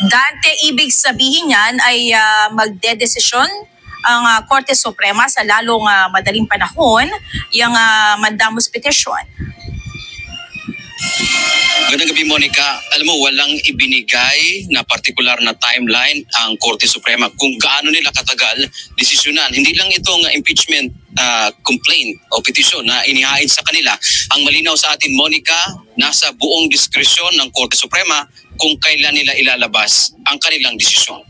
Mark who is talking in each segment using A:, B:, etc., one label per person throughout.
A: Dante, ibig sabihin yan ay magdedesisyon ang Korte Suprema sa lalong madaling panahon yung mandamus petition.
B: Magandang gabi, Monica. Alam mo, walang ibinigay na partikular na timeline ang Korte Suprema kung gaano nila katagal desisyonan. Hindi lang itong impeachment complaint o petisyon na inihain sa kanila. Ang malinaw sa atin, Monica, nasa buong diskresyon ng Korte Suprema kung kailan nila ilalabas ang kanilang desisyon.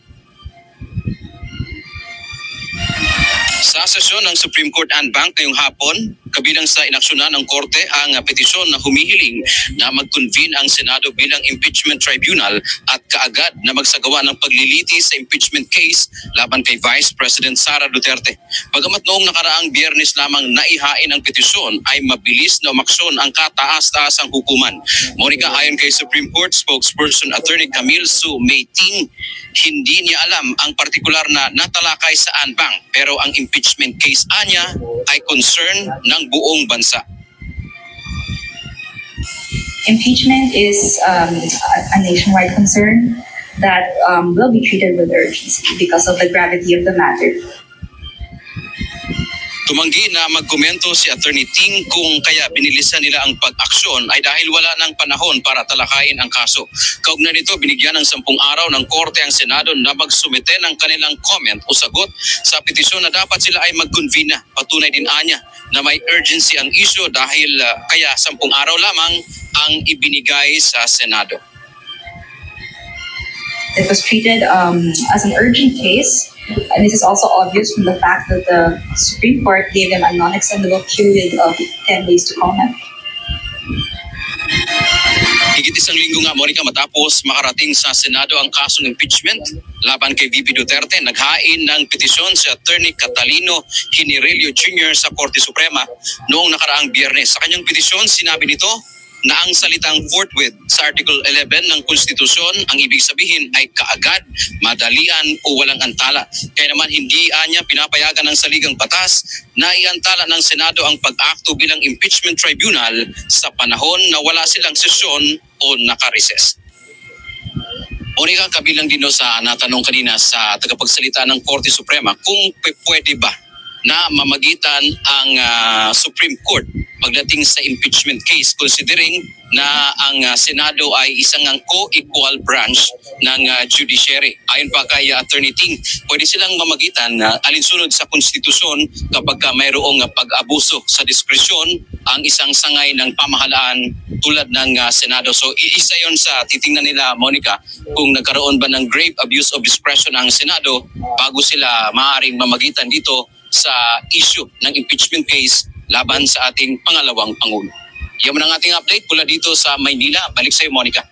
B: Sa sesyon ng Supreme Court en banc ngayong hapon, kabilang sa inaksyonan ng Korte ang petisyon na humihiling na mag-convene ang Senado bilang impeachment tribunal at kaagad na magsagawa ng paglilitis sa impeachment case laban kay Vice President Sara Duterte. Bagamat noong nakaraang Biyernes lamang naihain ang petisyon, ay mabilis na umaksyon ang kataas-taasang hukuman. Monica, ayon kay Supreme Court spokesperson Attorney Camille Sue Mayting, hindi niya alam ang partikular na natalakay sa en banc, pero ang impeachment case anya ay concern ng buong bansa.
C: Impeachment is a nationwide concern that will be treated with urgency because of the gravity of the matter.
B: Tumanggi na magkomento si Attorney Ting kung kaya binilisan nila ang pag-aksyon ay dahil wala ng panahon para talakayin ang kaso. Kaugnay nito, binigyan ng 10 araw ng Korte ang Senado na magsumite ng kanilang comment o sagot sa petisyon na dapat sila ay mag-convene na. Patunay din anya na may urgency ang issue dahil kaya 10 araw lamang ang ibinigay sa Senado.
C: It was treated as an urgent case. And this is also obvious from the fact that the Supreme Court gave them a non-extendable period of 10 days to comment.
B: Higit isang linggo nga, Monica, matapos makarating sa Senado ang kasong impeachment laban kay VP Duterte, naghain ng petisyon si Attorney Catalino Hinirillo Jr. sa Korte Suprema noong nakaraang Biyernes. Sa kanyang petisyon, sinabi nito na ang salitang forthwith sa Article 11 ng Konstitusyon ang ibig sabihin ay kaagad, madalian o walang antala. Kaya naman hindi anya pinapayagan ng saligang batas na iantala ng Senado ang pag-akto bilang impeachment tribunal sa panahon na wala silang sesyon o nakareses. Monica, kabilang din sa natanong kanina sa tagapagsalita ng Korte Suprema kung pwede ba na mamagitan ang Supreme Court pagdating sa impeachment case, considering na ang Senado ay isang co-equal branch ng judiciary. Ayon pa kay Attorney Ting, pwede silang mamagitan alinsunod sa konstitusyon kapag mayroong pag-abuso sa diskresyon ang isang sangay ng pamahalaan tulad ng Senado. So isa yon sa titingnan nila, Monica, kung nagkaroon ba ng grave abuse of discretion ang Senado bago sila maaaring mamagitan dito sa issue ng impeachment case laban sa ating pangalawang Pangulo. Yan ang ating update mula dito sa Maynila. Balik sa iyo, Monica.